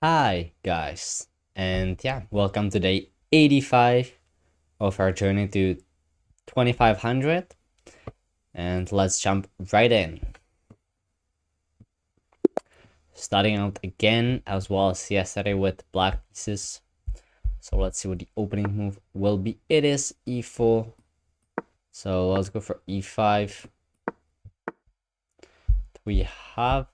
Hi guys, and yeah, welcome to day 85 of our journey to 2500, and let's jump right in. Starting out again as well as yesterday with black pieces. So let's see what the opening move will be. It is e4, so let's go for e5. We have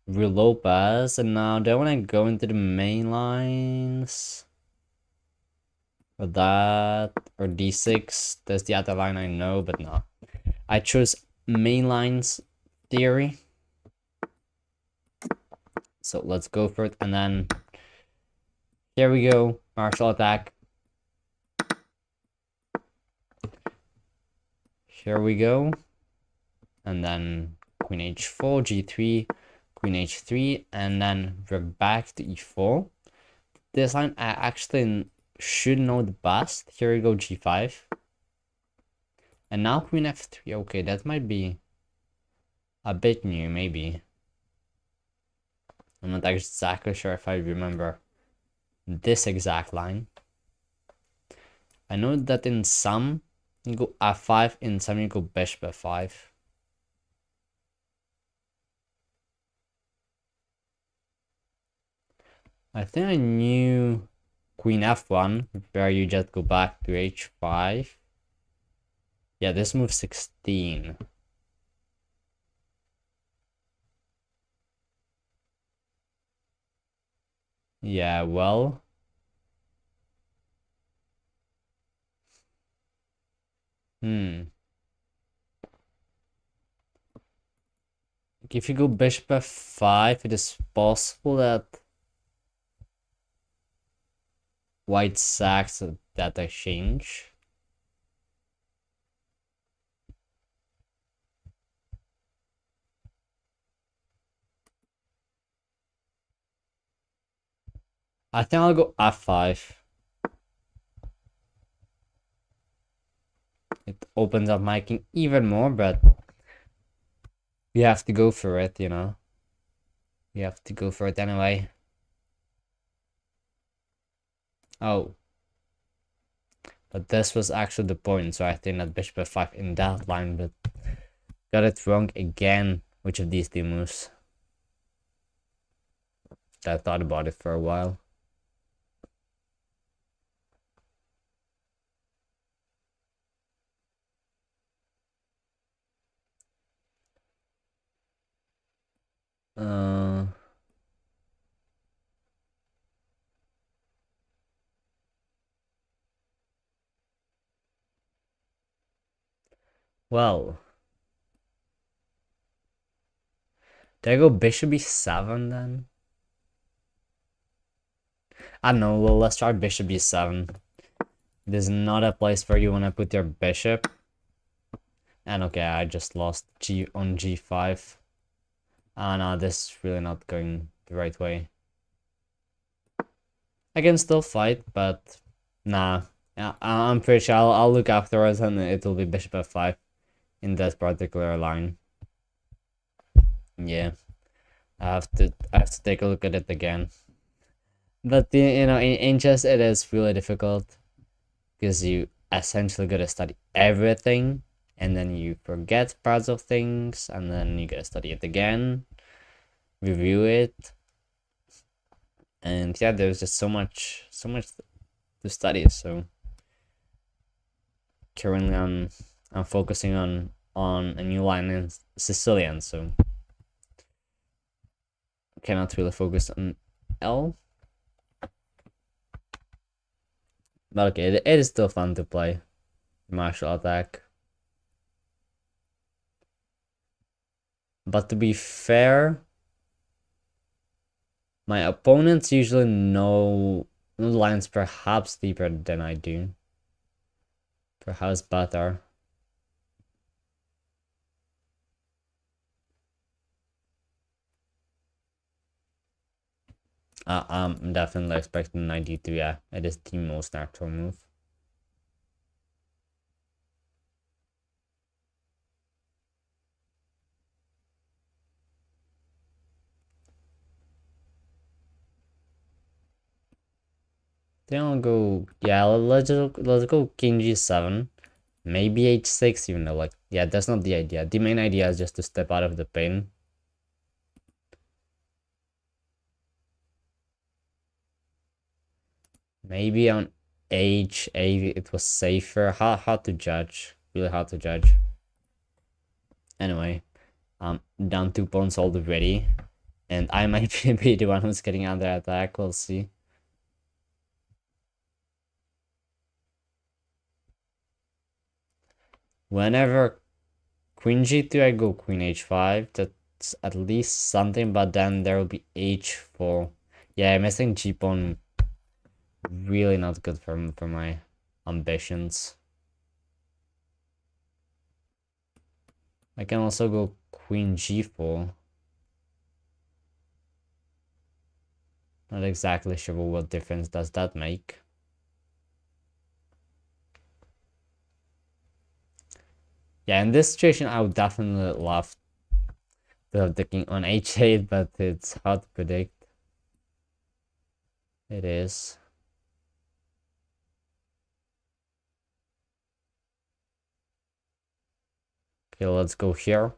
Ruy Lopez, and now do I want to go into the main lines? Or that, or d6. There's the other line I know, but no. I chose main lines theory. So let's go for it. And then here we go. Martial attack. Here we go. And then queen h4, g3, queen h3, and then we're back to e4. This line I actually should know the best. Here we go, g5. And now queen f3. Okay, that might be a bit new, maybe. I'm not exactly sure if I remember this exact line. I know that in some you go f5, in some you go bishop f5. I think I knew queen f1, where you just go back to h5. Yeah, this move 16. Yeah, well. If you go bishop f5, it is possible that white sacks that exchange. I think I'll go f5. It opens up my king even more, but we have to go for it, you know. We have to go for it anyway. Oh. But this was actually the point, so I think that bishop f5 in that line, but got it wrong again. Which of these two moves? I thought about it for a while. Uh... Well, did I go bishop e7 then? I don't know, well, let's try bishop e7. It is not a place where you want to put your bishop. And okay, I just lost g on g5. Ah, no, this is really not going the right way. I can still fight, but nah. Yeah, I'm pretty sure I'll look afterwards and it will be bishop f5 in that particular line. Yeah, I have to take a look at it again. But you know, in chess it is really difficult because you essentially gotta study everything and then you forget parts of things and then you gotta study it again, review it, and yeah, there's just so much to study. So currently I'm focusing on a new line in Sicilian, so cannot really focus on L. But okay, it is still fun to play martial attack. But to be fair, my opponents usually know the lines perhaps deeper than I do. Perhaps better. I'm definitely expecting knight d2, yeah. It is the most natural move. Then I'll go, yeah, let's go king g7. Maybe h6, even though, like, yeah, that's not the idea. The main idea is just to step out of the pain. Maybe on h8 it was safer. Hard to judge. Really hard to judge. Anyway, down 2 pawns already. And I might be the one who's getting under attack. We'll see. Whenever queen g2, I go queen h5. That's at least something, but then there will be h4. Yeah, missing g pawn really not good for my ambitions. I can also go queen g4. Not exactly sure what difference does that make. Yeah, in this situation, I would definitely love to have the king on h8, but it's hard to predict. It is. Okay, let's go here.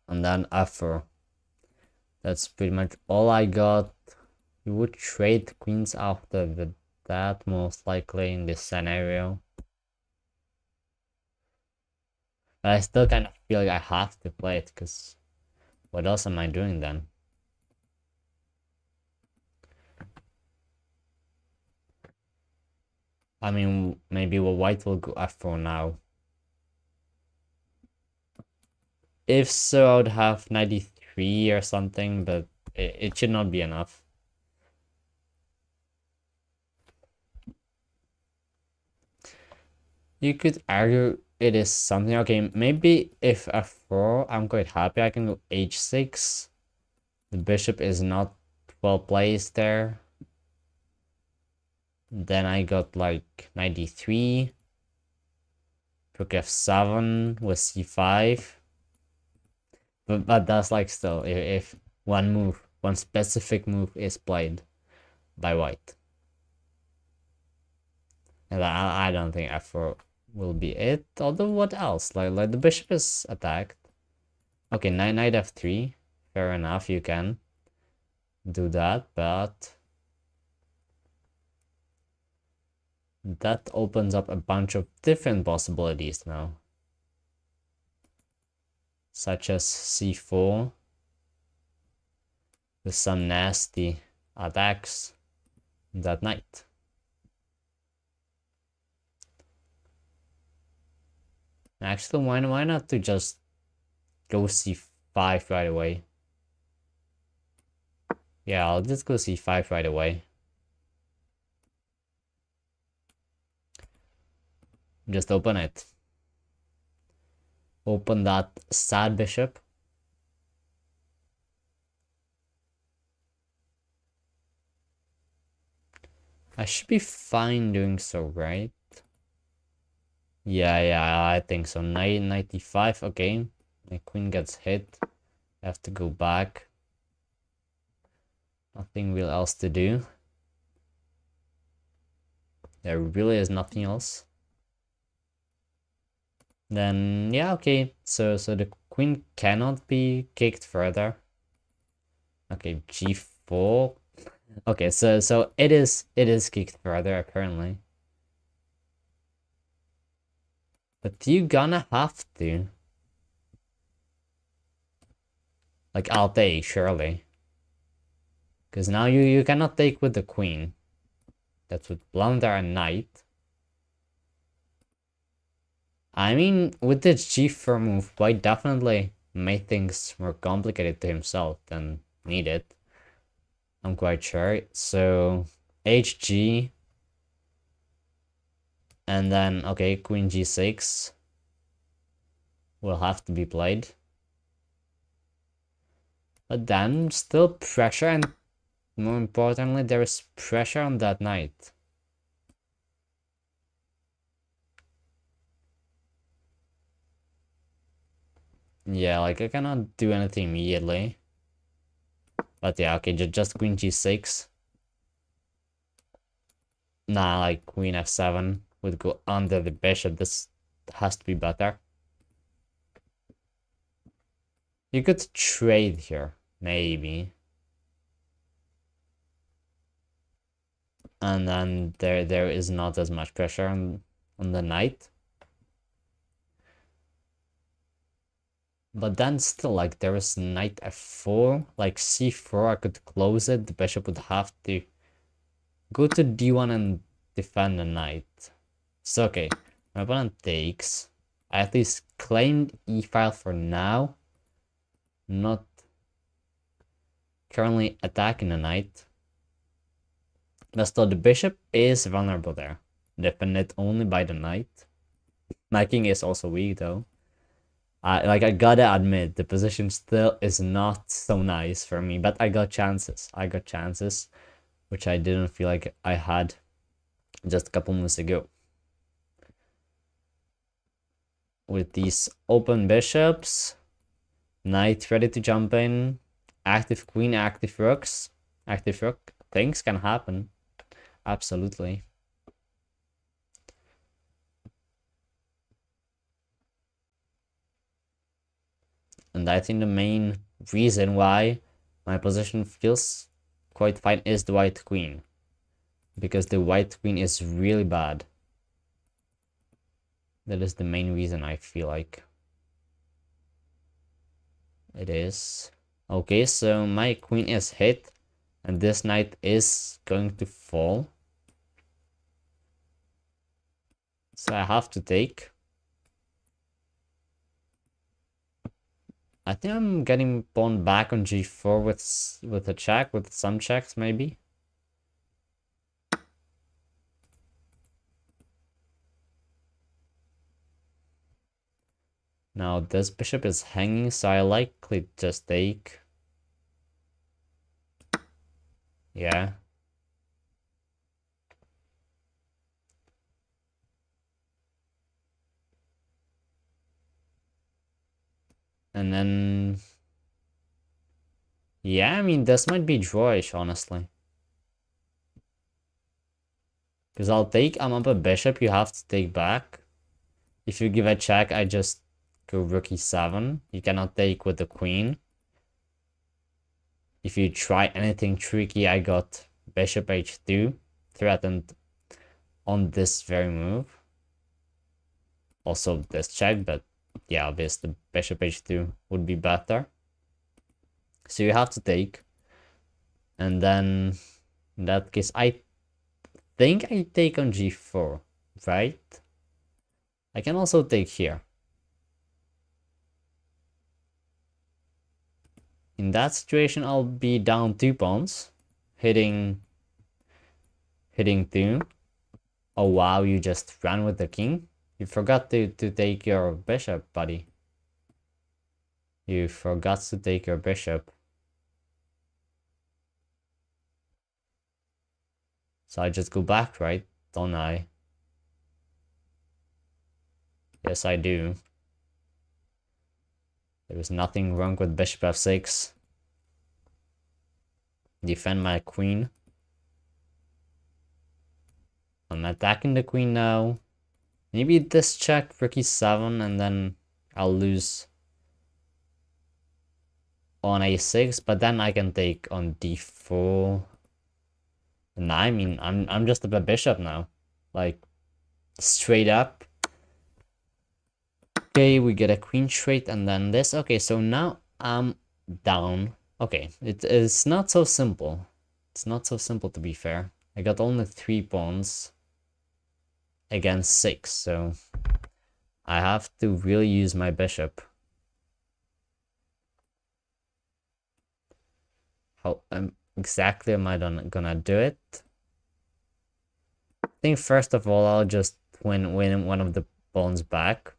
And then f4. That's pretty much all I got. You would trade queens after that, most likely in this scenario. But I still kind of feel like I have to play it, because what else am I doing then? I mean, maybe white will go f4 now. If so, I would have 93 or something, but it should not be enough. You could argue it is something. Okay, maybe if f4, I'm quite happy. I can go h6. The bishop is not well placed there. Then I got like 93. Rook f7 with c5. But that's like still, if one specific move is played by white. And I don't think f4 will be it. Although what else? Like the bishop is attacked. Okay, knight f3. Fair enough, you can do that, but that opens up a bunch of different possibilities now. Such as c4 with some nasty attacks that knight. Actually, why not to just go c5 right away? Yeah, I'll just go c5 right away. Just open it. Open that sad bishop. I should be fine doing so, right? Yeah, I think so. 95, okay. My queen gets hit. I have to go back. Nothing real else to do. There really is nothing else. Then, yeah, okay. So the queen cannot be kicked further. Okay, g4. Okay, so it is kicked further apparently. But you gonna have to. Like, I'll take, surely. Because now you cannot take with the queen. That would blunder a knight. I mean, with this g4 move, white definitely made things more complicated to himself than needed. I'm quite sure. So, hg. And then, okay, queen g6 will have to be played. But then, still pressure, and more importantly, there is pressure on that knight. Yeah, like, I cannot do anything immediately. But yeah, okay, just queen g6. Nah, like queen f7 would go under the bishop. This has to be better. You could trade here, maybe. And then there is not as much pressure on the knight. But then still, like, there is knight f4, like c4, I could close it. The bishop would have to go to d1 and defend the knight. So, okay, my opponent takes. I at least claimed e-file for now. Not currently attacking the knight. But still, the bishop is vulnerable there. Defended only by the knight. My king is also weak, though. I gotta admit, the position still is not so nice for me, but I got chances. I got chances, which I didn't feel like I had just a couple minutes ago. With these open bishops, knight ready to jump in, active queen, active rooks, active rook, things can happen. Absolutely. And I think the main reason why my position feels quite fine is the white queen. Because the white queen is really bad. That is the main reason I feel like it is. Okay, so my queen is hit. And this knight is going to fall. So I have to take. I think I'm getting pawn back on g4 with a check, with some checks maybe. Now this bishop is hanging, so I likely just take. Yeah. And then... yeah, I mean, this might be drawish, honestly. Because I'll take, I'm up a bishop, you have to take back. If you give a check, I just go rook e7. You cannot take with the queen. If you try anything tricky, I got bishop h2 threatened on this very move. Also this check, but yeah, obviously bishop h2 would be better. So you have to take. And then in that case, I think I take on g4, right? I can also take here. In that situation, I'll be down 2 pawns, hitting 2. Oh wow, you just ran with the king. You forgot to take your bishop, buddy. You forgot to take your bishop. So I just go back, right? Don't I? Yes, I do. There is nothing wrong with bishop f6. Defend my queen. I'm attacking the queen now. Maybe this check, rook e7, and then I'll lose on a6, but then I can take on d4. And I mean, I'm just a bishop now. Like, straight up. Okay, we get a queen straight and then this. Okay, so now I'm down. Okay, it's not so simple. It's not so simple, to be fair. I got only 3 pawns against 6, so I have to really use my bishop. How exactly am I gonna do it? I think first of all, I'll just win one of the pawns back,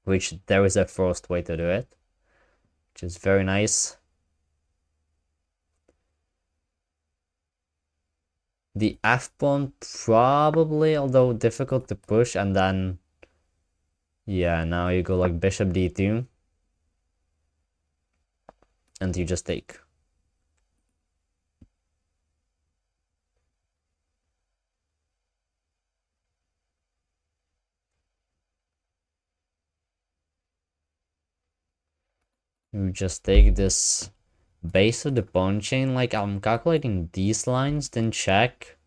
which there is a first way to do it, which is very nice. The f pawn probably, although difficult to push, and then yeah, now you go like bishop d2 and you just take. just take this base of the pawn chain, like I'm calculating these lines, then check.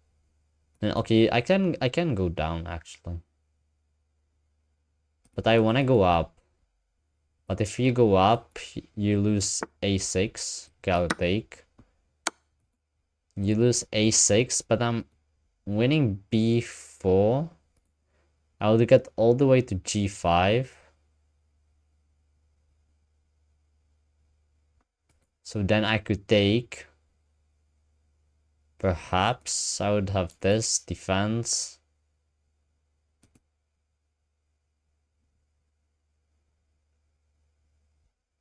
Then okay, I can go down actually. But I wanna go up. But if you go up, you lose a6. Okay, I'll take. You lose a6, but I'm winning b4. I'll get all the way to g5. So then I could take. Perhaps I would have this defense.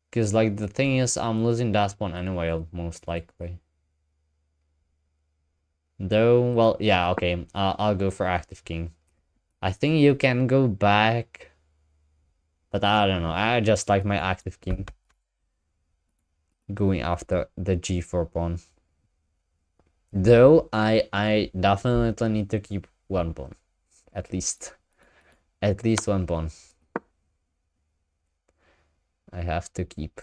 Because like the thing is, I'm losing that one anyway, most likely. Though, well, yeah, okay, I'll go for active king. I think you can go back, but I don't know. I just like my active king going after the g4 pawn. Though I definitely need to keep one pawn, at least one pawn. I have to keep.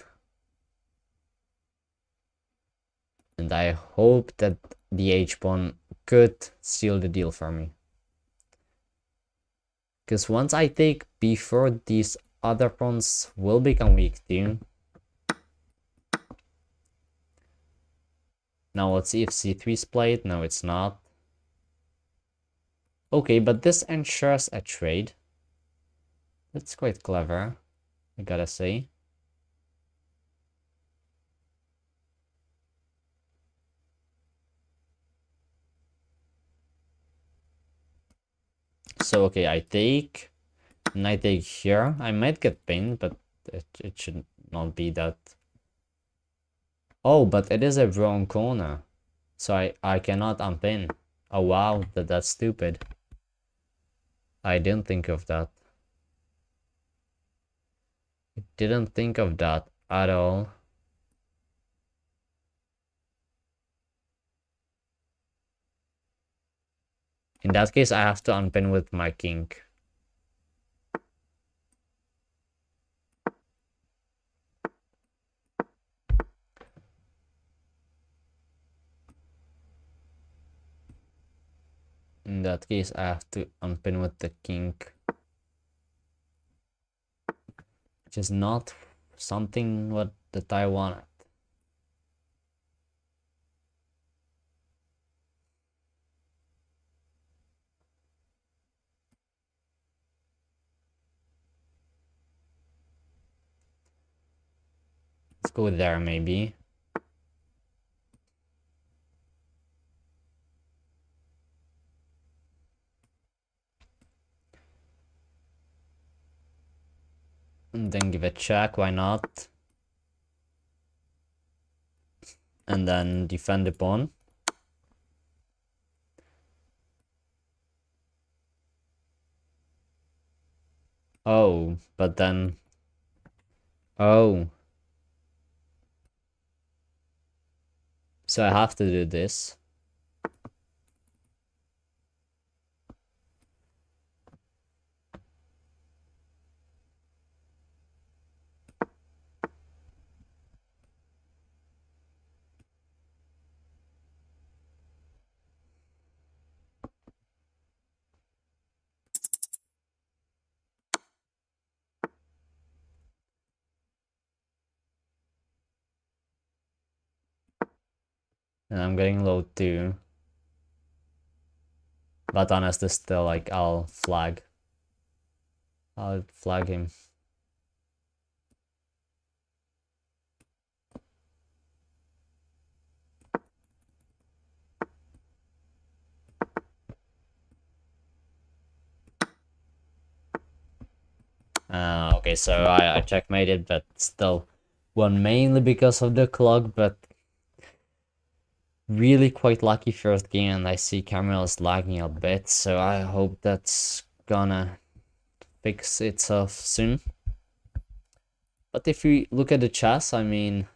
And I hope that the h-pawn could seal the deal for me. Because once I take b4, these other pawns will become weak too. Now let's see if c3 is played. No, it's not. Okay, but this ensures a trade. That's quite clever, I gotta say. So okay, I take, and I take here. I might get pinned, but it should not be that. Oh, but it is a wrong corner, so I cannot unpin. Oh wow, that's stupid. I didn't think of that. I didn't think of that at all. In that case, I have to unpin with my king. In that case, I have to unpin with the king. Which is not something that I wanted. Let's go there maybe. And then give a check, why not? And then defend the pawn. Oh, but then... Oh. So I have to do this. And I'm getting low too. But honestly, still, like, I'll flag him. Okay, so I checkmated, but still won mainly because of the clock, but really quite lucky first game, and I see camera is lagging a bit, so I hope that's gonna fix itself soon. But if we look at the chess, I mean,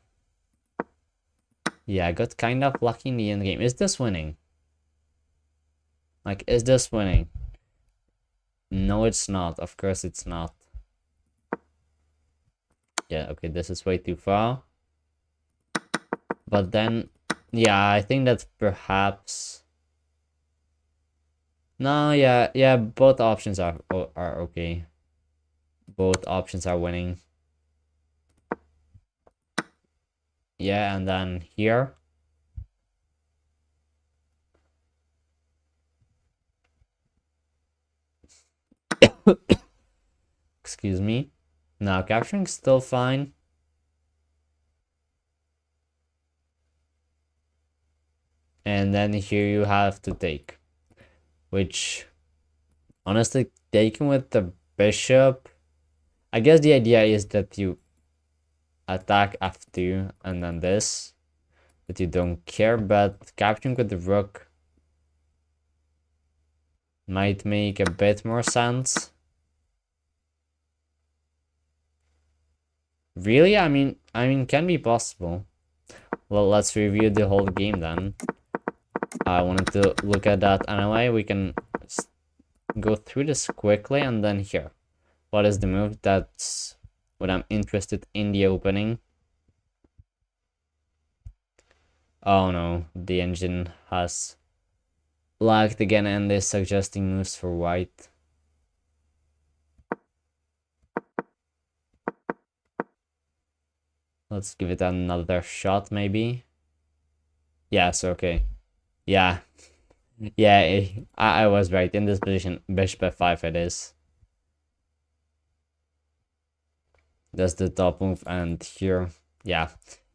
yeah, I got kind of lucky in the end game. Is this winning? Like, is this winning? No, it's not. Of course it's not. Yeah, okay, this is way too far. But then, yeah, I think that perhaps... No, yeah, both options are okay. Both options are winning. Yeah, and then here. Excuse me. Now capturing still fine. And then here you have to take, which honestly, taking with the bishop, I guess the idea is that you attack f2 and then this, but you don't care. But capturing with the rook might make a bit more sense. Really? I mean, can be possible. Well, let's review the whole game then. I wanted to look at that anyway. We can go through this quickly, and then here. What is the move? That's what I'm interested in the opening. Oh no, the engine has lagged again and is suggesting moves for white. Let's give it another shot, maybe. Yes, okay. Yeah. Yeah, I was right. In this position, bishop f5 it is. That's the top move, and here, yeah,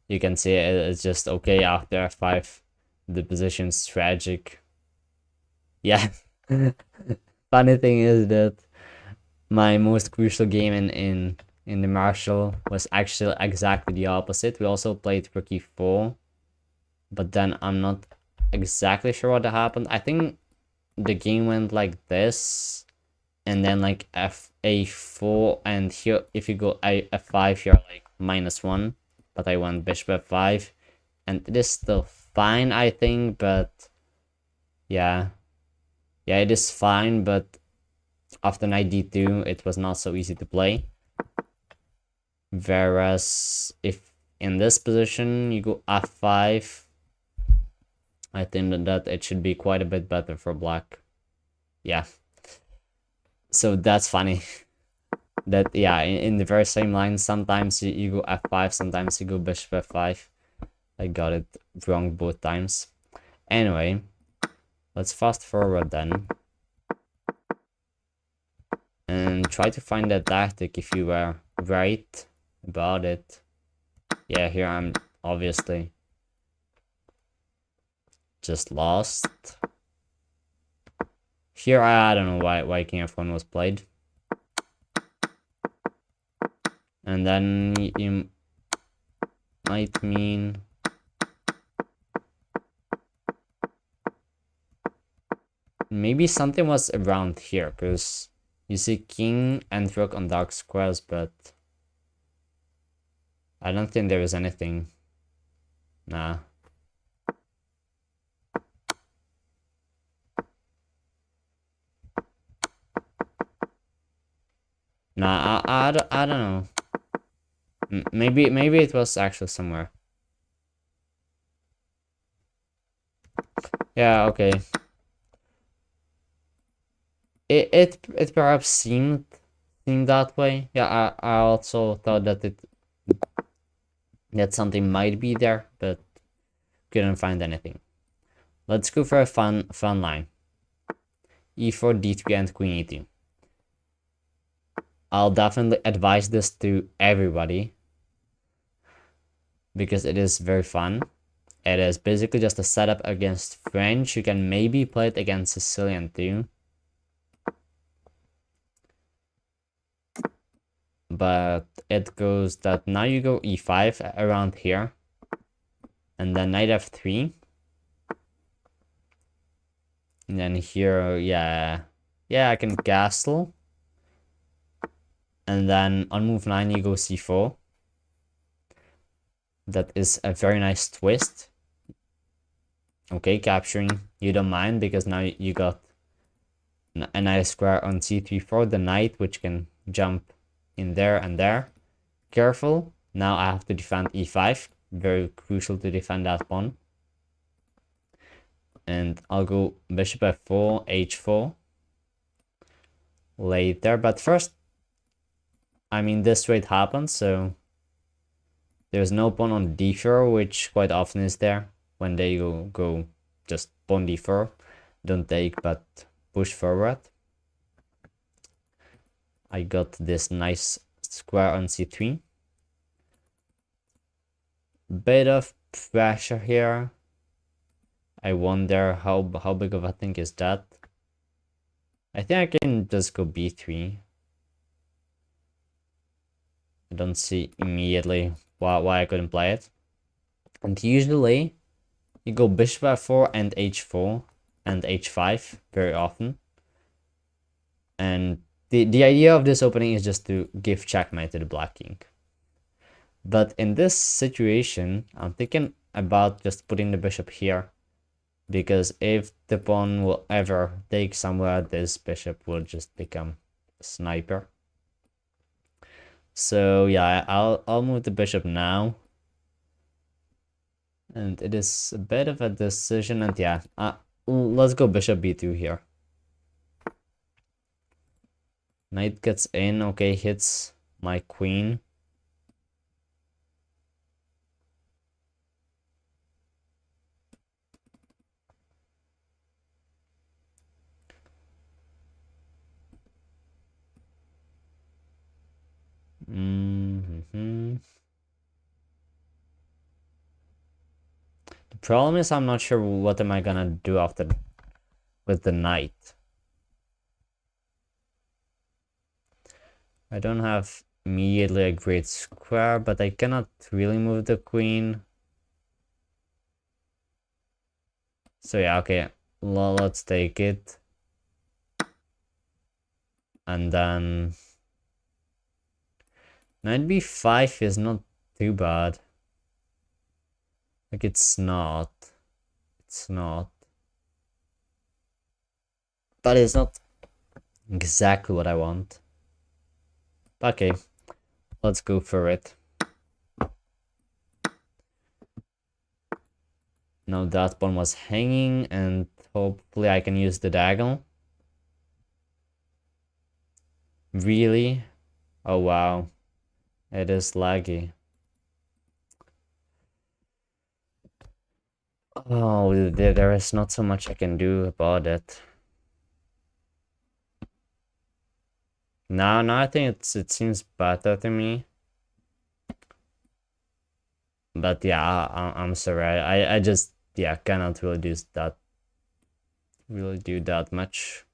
you can see it's just okay after f5. The position's tragic. Yeah. Funny thing is that my most crucial game in the Marshall was actually exactly the opposite. We also played rook e4, but then I'm not exactly sure what happened. I think the game went like this, and then like a4, and here if you go f5, you're like -1, but I went bishop f5, and it is still fine, I think, but yeah, it is fine, but after knight d2 it was not so easy to play. Whereas if in this position you go f5, I think that it should be quite a bit better for black. Yeah. So that's funny. That, yeah, in the very same line, sometimes you go f5, sometimes you go bishop f5. I got it wrong both times. Anyway, let's fast forward then. And try to find that tactic if you were right about it. Yeah, here I'm obviously just lost. Here I don't know why king f1 was played. And then you might mean maybe something was around here, because you see king and rook on dark squares, but I don't think there is anything. Nah. Nah, I don't know. Maybe it was actually somewhere. Yeah, okay. It perhaps seemed that way. Yeah, I also thought that something might be there, but couldn't find anything. Let's go for a fun line. e4, d3, and queen e2. I'll definitely advise this to everybody because it is very fun. It is basically just a setup against French. You can maybe play it against Sicilian too. But it goes that now you go e5 around here. And then knight f3. And then here, yeah, I can castle. And then on move 9 you go c4. That is a very nice twist. Okay, capturing, you don't mind, because now you got a nice square on c3 for the knight, which can jump in there and there. Careful, now I have to defend e5, very crucial to defend that pawn. And I'll go bishop f4, h4 later. But first, I mean, this trade happens, so there's no pawn on d4, which quite often is there when they go just pawn d4. Don't take, but push forward. I got this nice square on c3. Bit of pressure here. I wonder how big of a thing is that. I think I can just go b3. I don't see immediately why I couldn't play it. And usually you go bishop f4 and h4 and h5 very often. And the idea of this opening is just to give checkmate to the black king. But in this situation, I'm thinking about just putting the bishop here. Because if the pawn will ever take somewhere, this bishop will just become a sniper. So yeah, I'll move the bishop now. And it is a bit of a decision, and yeah, let's go bishop b2 here. Knight gets in, okay, hits my queen. The problem is I'm not sure what am I gonna do after with the knight. I don't have immediately a great square, but I cannot really move the queen. So yeah, okay, let's take it. And then knight b5 is not too bad. Like, it's not. It's not. But it's not exactly what I want. Okay, let's go for it. Now that pawn was hanging, and hopefully I can use the diagonal. Really? Oh wow. It is laggy. Oh, there is not so much I can do about it. Now I think it seems better to me. But yeah, I'm sorry. I just, yeah, cannot really do that much.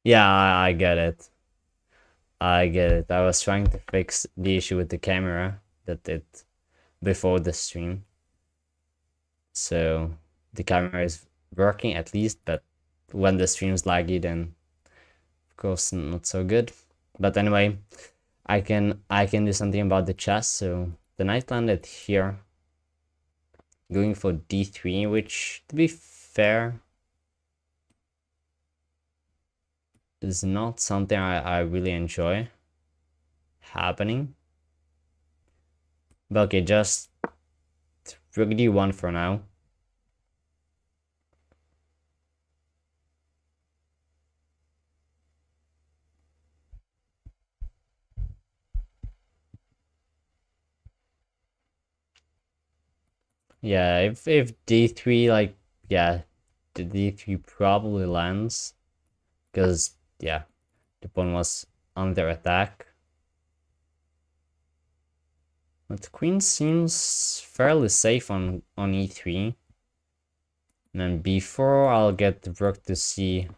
Yeah, I get it. I get it. I was trying to fix the issue with the camera before the stream. So the camera is working at least, but when the stream's laggy, then of course not so good. But anyway, I can do something about the chess. So the knight landed here, going for d3, which, to be fair, is not something I really enjoy happening. But okay, just rook d1 for now. Yeah, if d3, like, yeah, the d3 probably lands, because yeah, the pawn was under attack. But the queen seems fairly safe on e3. And then b4, I'll get the rook to c1.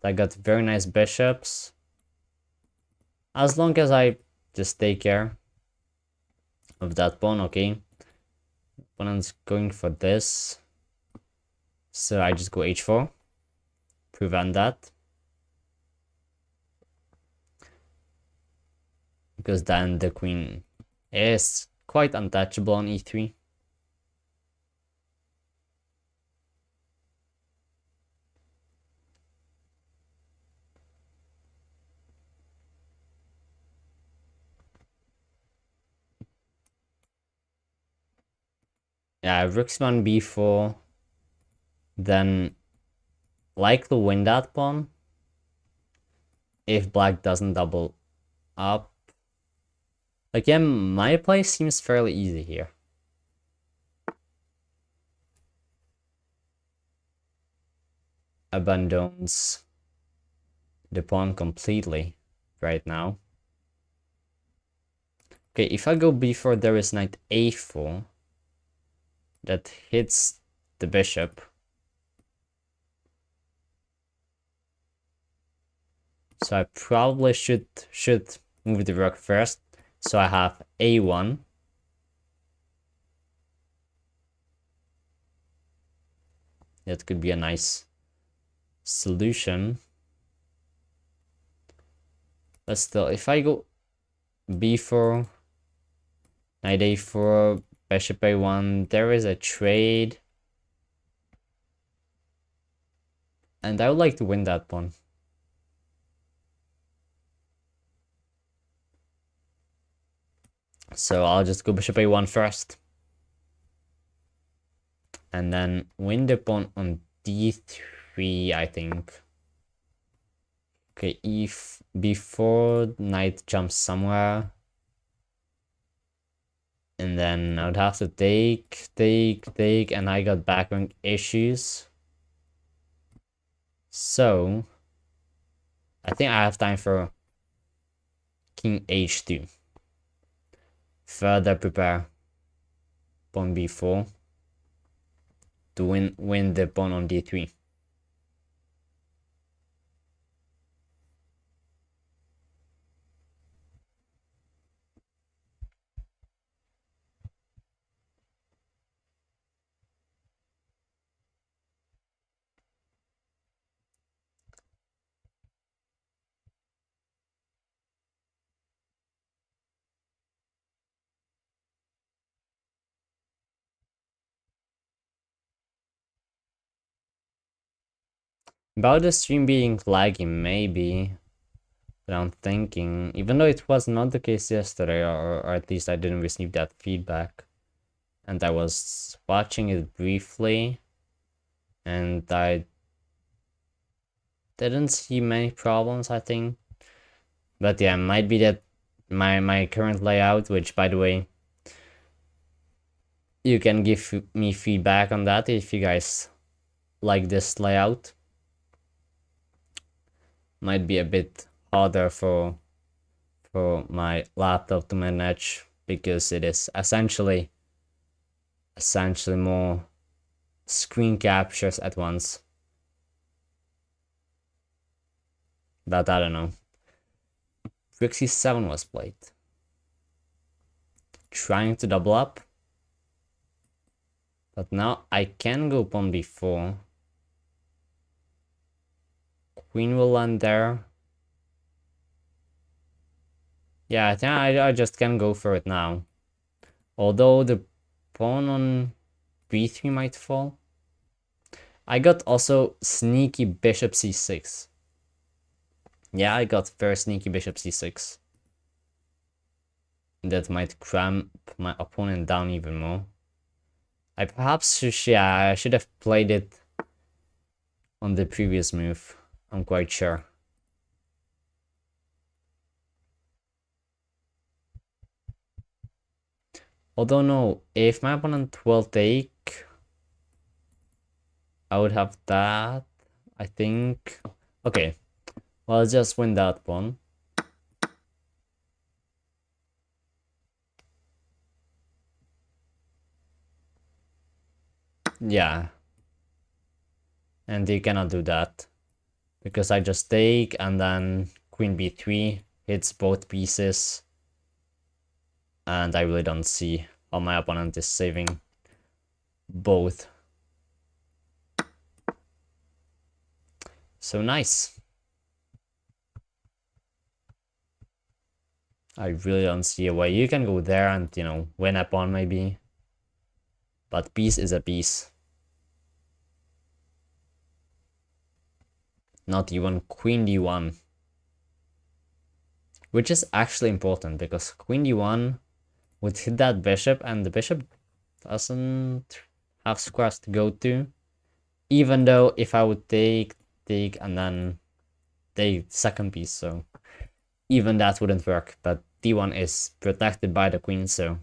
I got very nice bishops. As long as I just take care of that pawn, okay. Opponent's going for this. So I just go h4. Prevent that. Because then the queen is quite untouchable on e3. Yeah, rook c1 b4. Then likely win that pawn if black doesn't double up. Again, my play seems fairly easy here. Abandons the pawn completely right now. Okay, if I go b4, there is knight a4 that hits the bishop. So I probably should move the rook first. So I have a1. That could be a nice solution. But still, if I go b4, knight a4, bishop a1, there is a trade. And I would like to win that pawn. So I'll just go bishop a1 first. And then win the pawn on d3, I think. Okay, if before knight jumps somewhere. And then I would have to take, and I got background issues. So I think I have time for king h2. Further prepare pawn b4 to win the pawn on d3. About the stream being laggy, maybe. But I'm thinking, even though it was not the case yesterday, or at least I didn't receive that feedback, and I was watching it briefly, and I didn't see many problems, I think. But yeah, might be that my current layout, which by the way, you can give me feedback on that if you guys like this layout. Might be a bit harder for my laptop to manage because it is essentially more screen captures at once. But I don't know. Rook c7 was played. Trying to double up. But now I can go pawn b4. Queen will land there. Yeah, I think I just can go for it now. Although the pawn on b3 might fall. I got also sneaky bishop c6. Yeah, I got very sneaky bishop c6. That might cramp my opponent down even more. I perhaps I should have played it on the previous move. I'm quite sure. Although no, if my opponent will take, I would have that, I think. Okay, well, I'll just win that pawn. Yeah. And you cannot do that. Because I just take and then queen b3 hits both pieces. And I really don't see how my opponent is saving both. So nice. I really don't see a way. You can go there and, you know, win a pawn maybe. But piece is a piece. Not even queen d1. Which is actually important because queen d1 would hit that bishop and the bishop doesn't have squares to go to. Even though if I would take, and then take second piece, so even that wouldn't work. But d1 is protected by the queen, so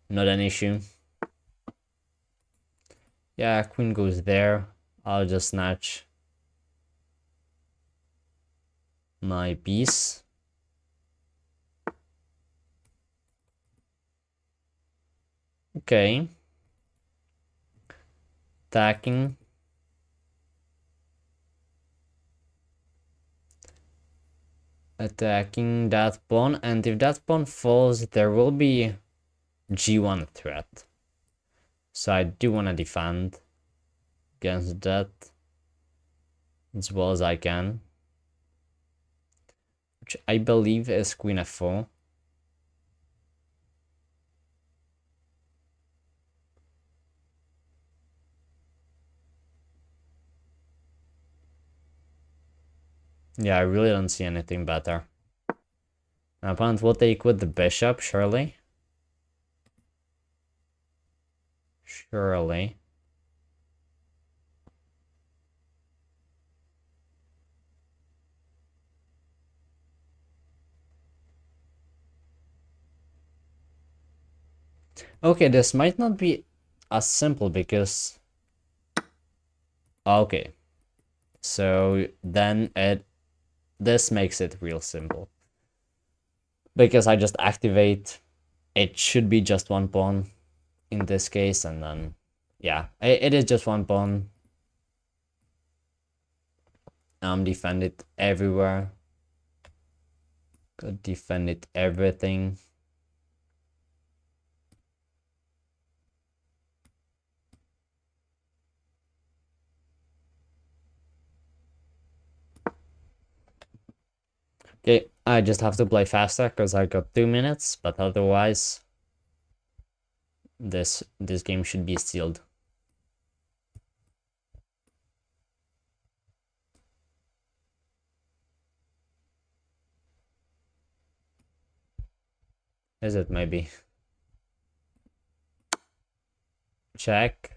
not an issue. Yeah, queen goes there. I'll just snatch my piece. Okay. Attacking. Attacking that pawn, and if that pawn falls, there will be g1 threat. So I do want to defend against that as well as I can, which I believe is queen f4. Yeah, I really don't see anything better. My opponent will take with the bishop, surely. Surely. Okay, this might not be as simple because... Okay. So then this makes it real simple. Because I just activate, it should be just one pawn in this case, and then, yeah, it is just one pawn. Defend it everywhere. Could defend it everything. Okay, I just have to play faster because I got 2 minutes, but otherwise this game should be sealed. Is it maybe? Check.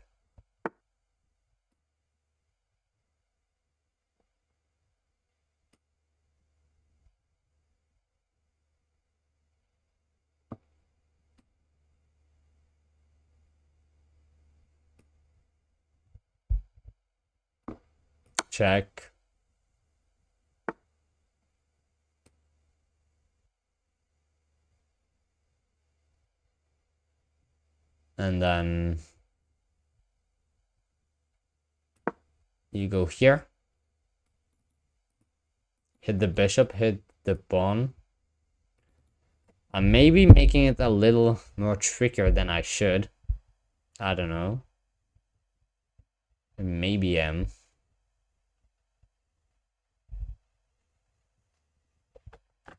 Check. And then you go here. Hit the bishop, hit the pawn. I'm maybe making it a little more trickier than I should. I don't know. Maybe am.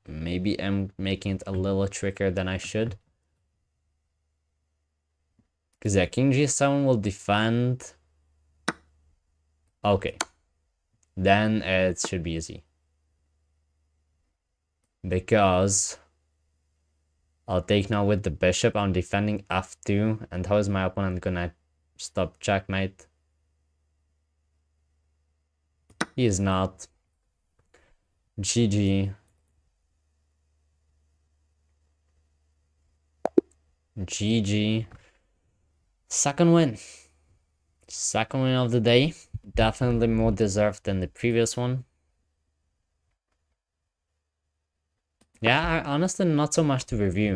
Maybe I'm making it a little trickier than I should. Because yeah, king g7 will defend. Okay. Then it should be easy. Because I'll take now with the bishop. I'm defending f2. And how is my opponent gonna stop checkmate? He is not. GG. GG. Second win. Second win of the day. Definitely more deserved than the previous one. Yeah, honestly, not so much to review.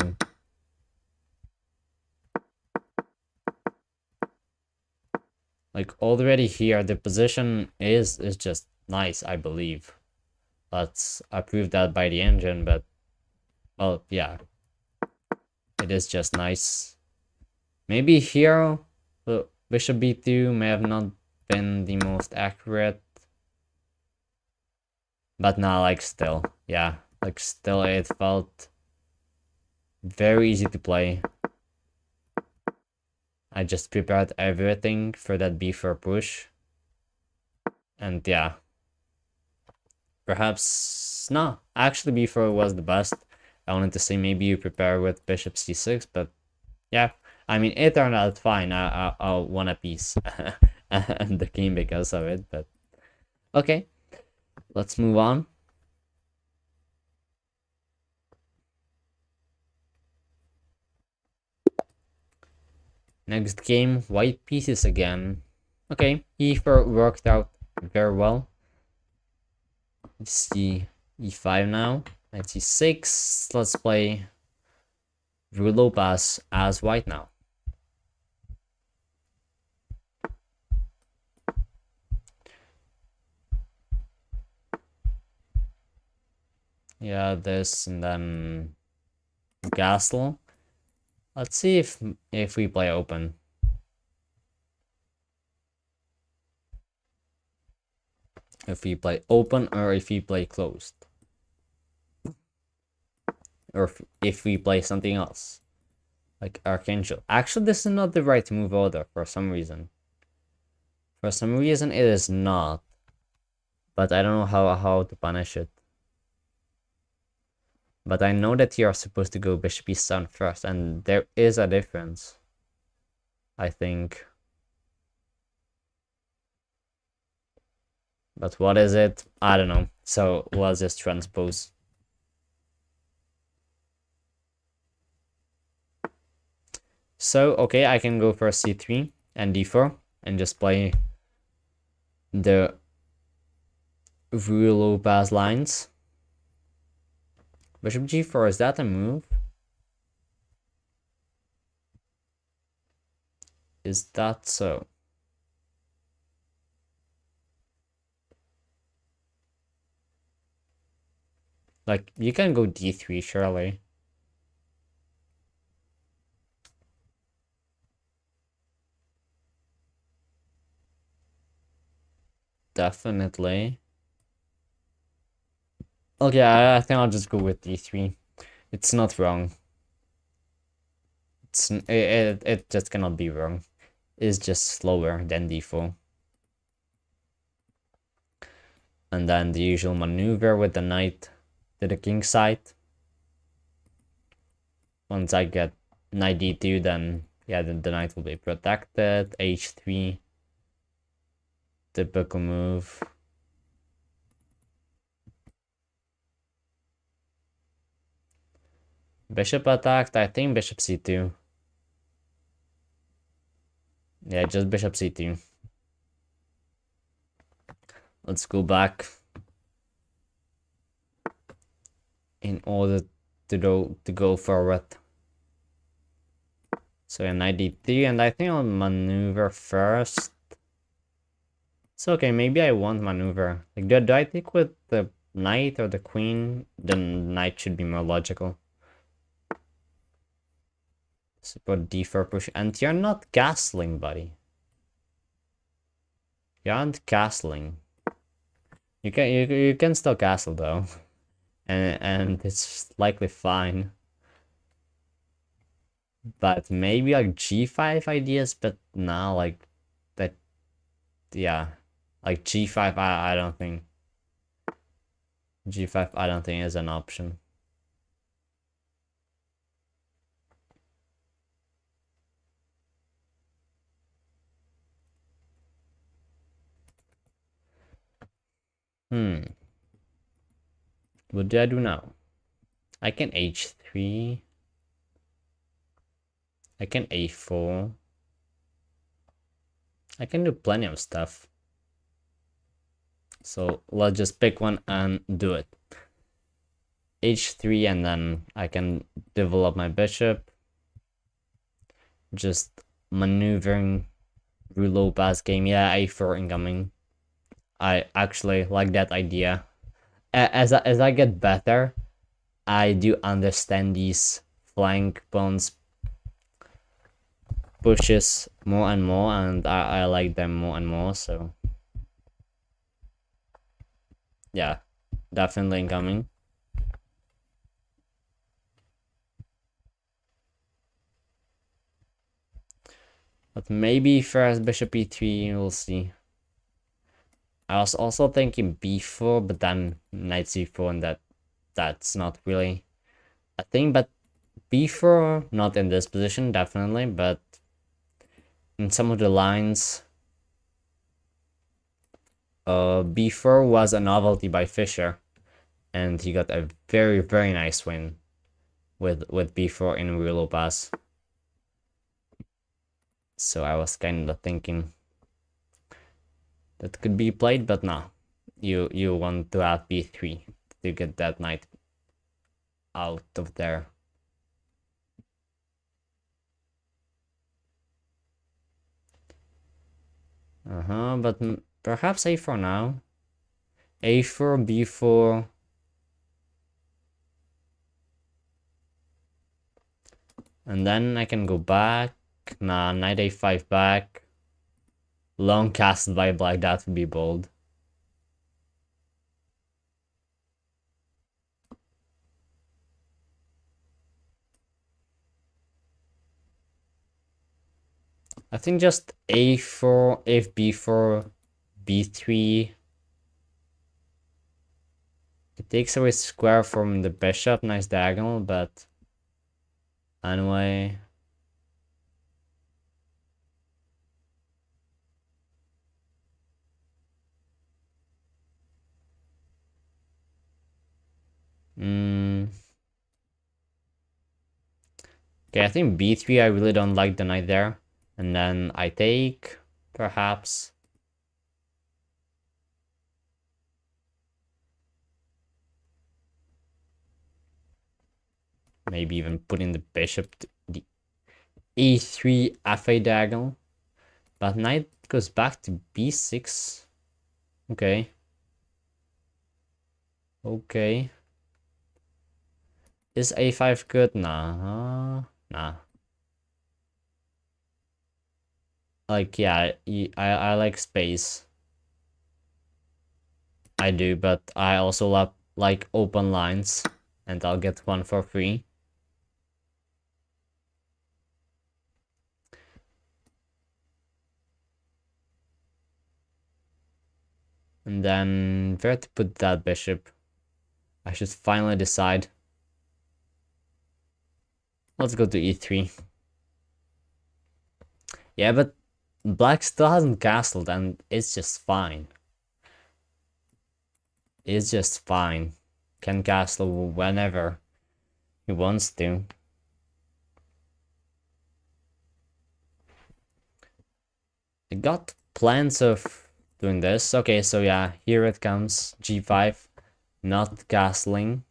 Like, already here, the position is just nice, I believe. Let's approve that by the engine, but... well, yeah. It is just nice. Maybe here, bishop b2 may have not been the most accurate. But now, like, still, yeah. Like, still, it felt very easy to play. I just prepared everything for that b4 push. And yeah. Perhaps... no, actually b4 was the best. I wanted to say maybe you prepare with bishop c6, but Yeah, I mean, it turned out fine. I won a piece and the game because of it, but okay, let's move on. Next game, white pieces again. Okay, e4 worked out very well. Let's see e5 now. Knight c6. Let's play Rouleau pass as white now. Yeah, this and then castle. Let's see if we play open. If we play open or if we play closed. Or if we play something else. Like Archangel. Actually, this is not the right move order for some reason. For some reason, it is not. But I don't know how to punish it. But I know that you are supposed to go bishop e7 first, and there is a difference. I think. But what is it? I don't know. So let's just transpose. So, okay, I can go for c3 and d4 and just play the Rouleau pass lines. Bishop g4, is that a move? Is that so? Like, you can go d3, surely. Definitely. Okay, I think I'll just go with d3. It's not wrong. It just cannot be wrong. It's just slower than d4. And then the usual maneuver with the knight to the king side. Once I get knight d2, then yeah, the knight will be protected. h3. Typical move. Bishop attacked, I think bishop c2. Yeah, just bishop c2. Let's go back in order to go forward. So yeah, knight d3, and I think I'll maneuver first. So okay, maybe I won't maneuver. Like, do I take with the knight or the queen? The knight should be more logical. Support d4 push, and you're not castling, buddy. You aren't castling. You can still castle though, and it's likely fine. But maybe like g5 ideas, but now like that, yeah, like g5. I don't think g5. I don't think is an option. What do I do now? I can h3. I can a4. I can do plenty of stuff. So let's just pick one and do it. h3, and then I can develop my bishop. Just maneuvering Rouleau pass game. Yeah, a4 incoming. I actually like that idea. As I get better, I do understand these flank pawns pushes more and more, and I like them more and more. So yeah, definitely incoming. But maybe first bishop e3, we'll see. I was also thinking b4, but then knight c4, and that's not really a thing. But b4, not in this position, definitely, but in some of the lines, b4 was a novelty by Fischer, and he got a very, very nice win with b4 in real pass. So I was kind of thinking that could be played, but no. You want to have b3 to get that knight out of there. But perhaps a4 now. a4, b4. And then I can go back. Nah, knight a5 back. Long castle by black, that would be bold. I think just a4, if b4, b3. It takes away square from the bishop, nice diagonal, but anyway. Okay, I think b3, I really don't like the knight there. And then I take, perhaps. Maybe even putting the bishop to the a3 fa diagonal. But knight goes back to b6. Okay. Okay. Is a5 good? Nah. Nah. Like, yeah, I like space. I do, but I also love like open lines. And I'll get one for free. And then where to put that bishop? I should finally decide. Let's go to e3. Yeah, but black still hasn't castled and it's just fine. It's just fine. Can castle whenever he wants to. I got plans of doing this. Okay, so yeah, here it comes. G5. Not castling.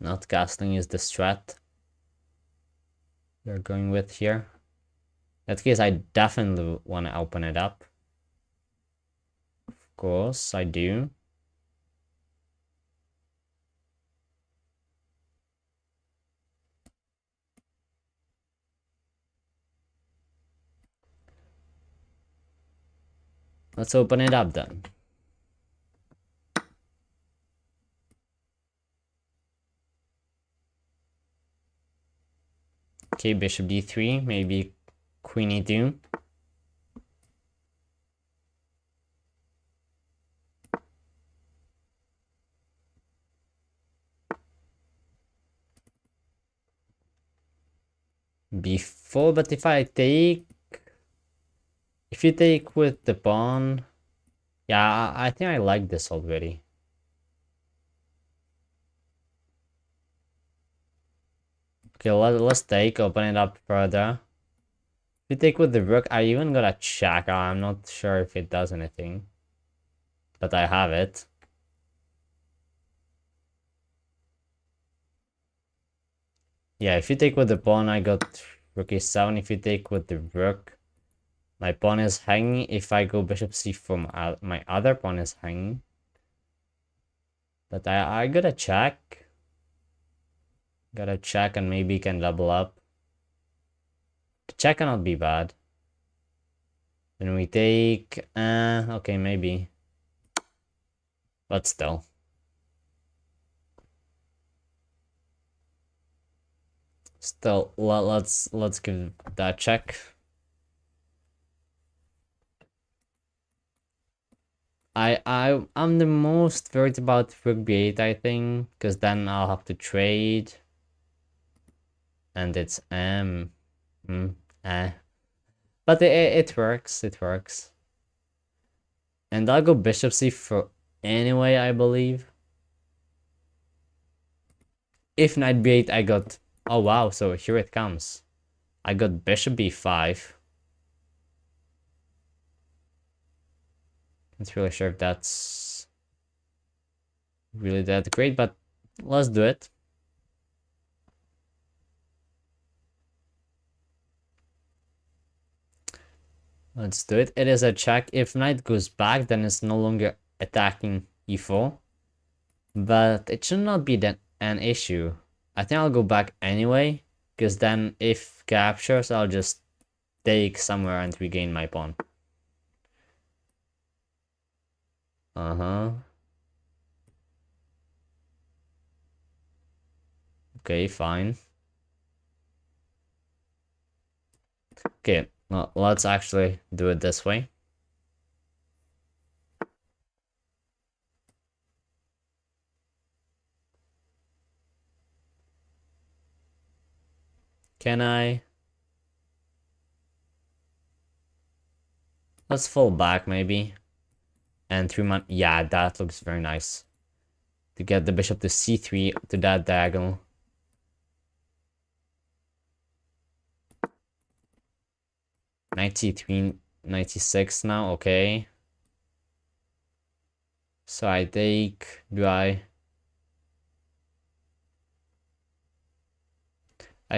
Not castling is the strat we're going with here. In that case, I definitely want to open it up. Of course, I do. Let's open it up then. Okay, bishop d3, maybe queen e2. b4, but if I take... If you take with the pawn... Yeah, I think I like this already. Okay, let's take, open it up further. If you take with the rook, I even got a check. I'm not sure if it does anything. But I have it. Yeah, if you take with the pawn, I got rook e7. If you take with the rook, my pawn is hanging. If I go bishop c4, my other pawn is hanging. But I got a check. Got a check and maybe can double up. The check cannot be bad. Then we take... okay, maybe. But still. Still, let's give that check. I'm the most worried about rook b8, I think, because then I'll have to trade. and it's eh. But it works, it works. And I'll go bishop c4 anyway, I believe. If knight b8, I got... Oh wow, so here it comes. I got bishop b5. Not really sure if that's really that great, but let's do it. Let's do it. It is a check. If knight goes back, then it's no longer attacking e4. But it should not be that an issue. I think I'll go back anyway, because then if captures, I'll just take somewhere and regain my pawn. Okay, fine. Okay, well, let's actually do it this way. Can I? Let's fall back maybe. And 3 yeah, that looks very nice. To get the bishop to c3 to that diagonal. Knight c3, 96 now, okay. So I take, I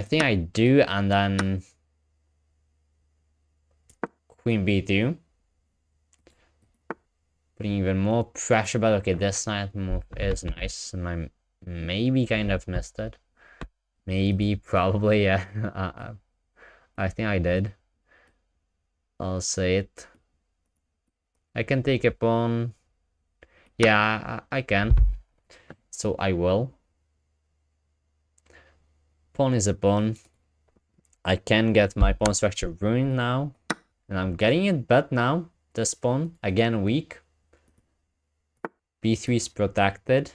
think I do, and then queen b2. Putting even more pressure, but okay, this knight move is nice, and I maybe kind of missed it. Maybe, probably, yeah. I think I did. I'll say it. I can take a pawn. Yeah, I can. So I will. Pawn is a pawn. I can get my pawn structure ruined now. And I'm getting it, but now this pawn, again weak. b3 is protected.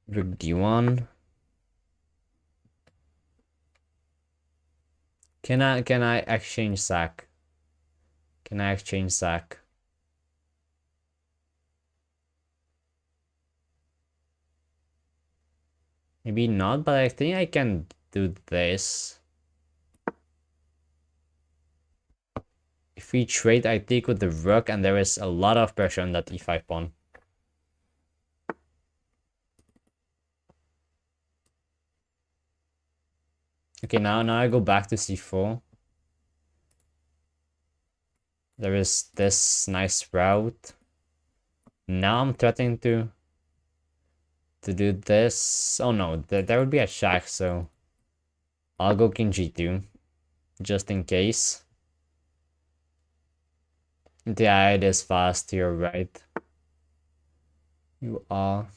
Rook d1. Can I exchange sack? Can I exchange sack? Maybe not, but I think I can do this. If we trade, I take with the rook, and there is a lot of pressure on that e5 pawn. Okay, now I go back to c4. There is this nice route. Now I'm threatening to do this. Oh no, there would be a check, so I'll go king g2, just in case. Yeah, it is fast, you're right. You are.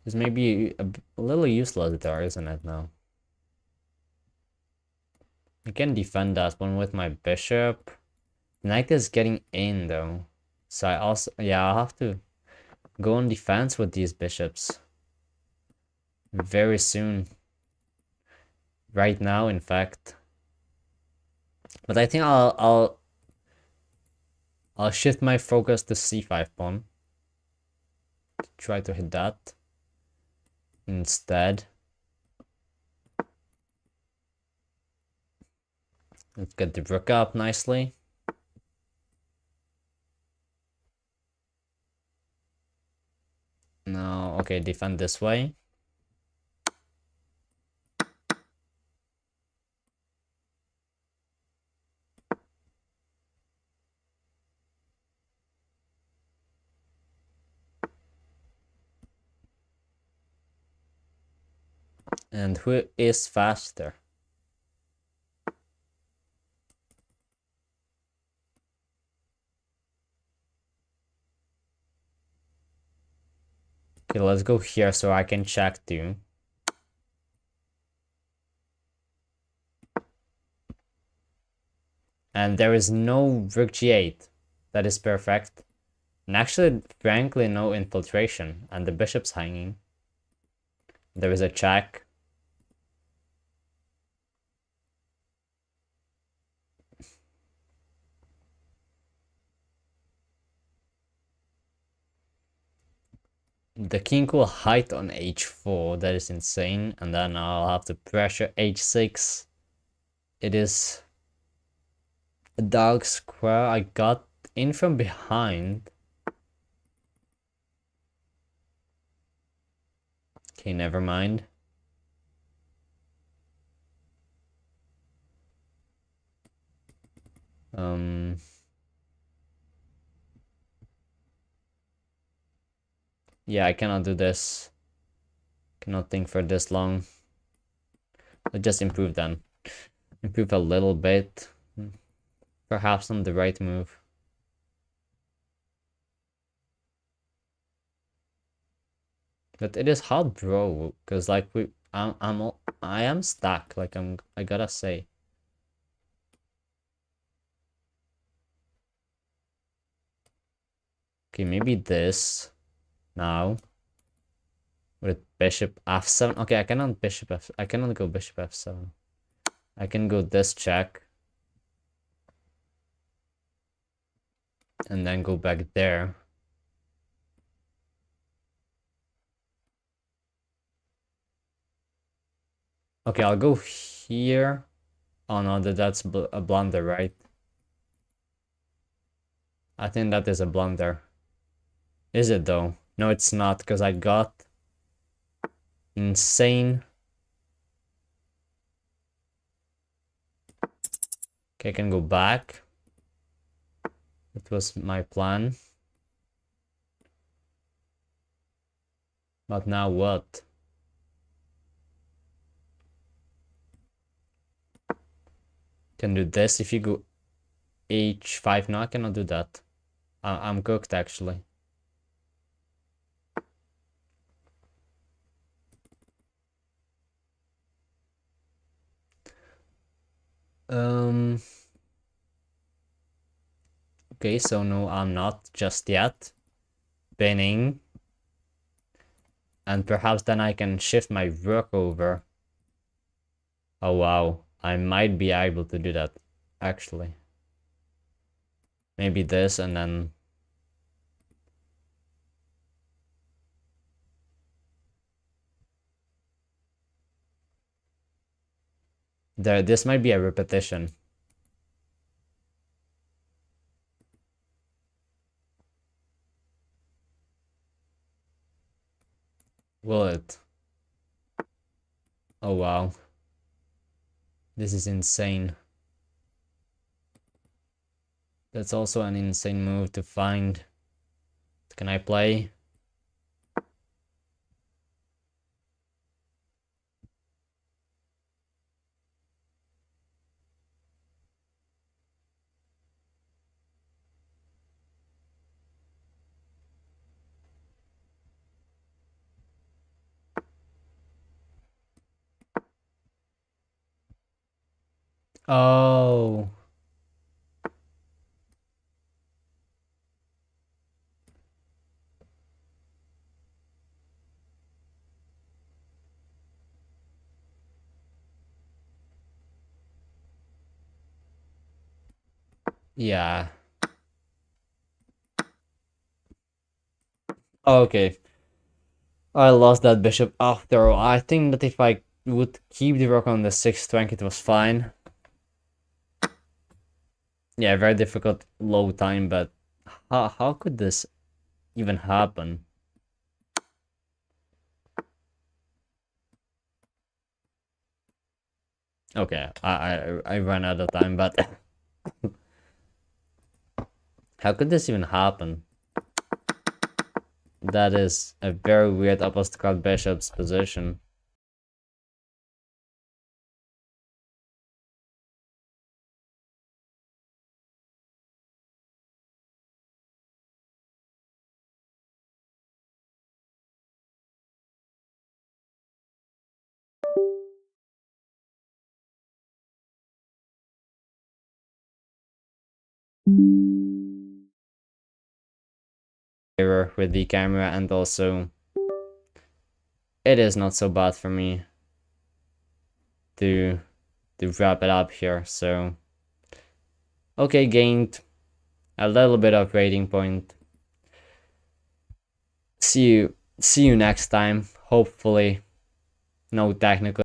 It's maybe a little useless there, isn't it, now? I can defend that one with my bishop. Knight is getting in, though. So I also... Yeah, I'll have to go on defense with these bishops. Very soon. Right now, in fact. But I think I'll shift my focus to c5 pawn. Try to hit that instead. Let's get the rook up nicely. No, okay, defend this way. And who is faster? Okay, let's go here so I can check too. And there is no rook g8. That is perfect. And actually, frankly, no infiltration. And the bishop's hanging. There is a check. The king will hide on h4. That is insane. And then I'll have to pressure h6. It is a dark square. I got in from behind. Okay, never mind. Yeah, I cannot do this. Cannot think for this long. Let's just improve then. Improve a little bit. Perhaps on the right move. But it is hard, bro, because like I am stuck. Like I gotta say. Okay, maybe this now with bishop f7. Okay, I cannot I cannot go bishop f7. I can go this check and then go back there. Okay, I'll go here. Oh no, that's a blunder, right? I think that is a blunder. Is it though? No, it's not, because I got insane. Okay, I can go back. That was my plan. But now what? Can do this if you go h5. No, I cannot do that. I'm cooked actually. Okay, so no, I'm not just yet. Binning. And perhaps then I can shift my rook over. Oh wow, I might be able to do that, actually. Maybe this and then... this might be a repetition. Will it? Oh wow. This is insane. That's also an insane move to find. Can I play? Oh. Yeah. Okay. I lost that bishop after all. I think that if I would keep the rook on the 6th rank, it was fine. Yeah, very difficult low time, but how could this even happen? Okay, I ran out of time, but how could this even happen? That is a very weird apostolic bishop's position. error with the camera, and also it is not so bad for me to wrap it up here. So okay, gained a little bit of rating point. See you next time. Hopefully no technical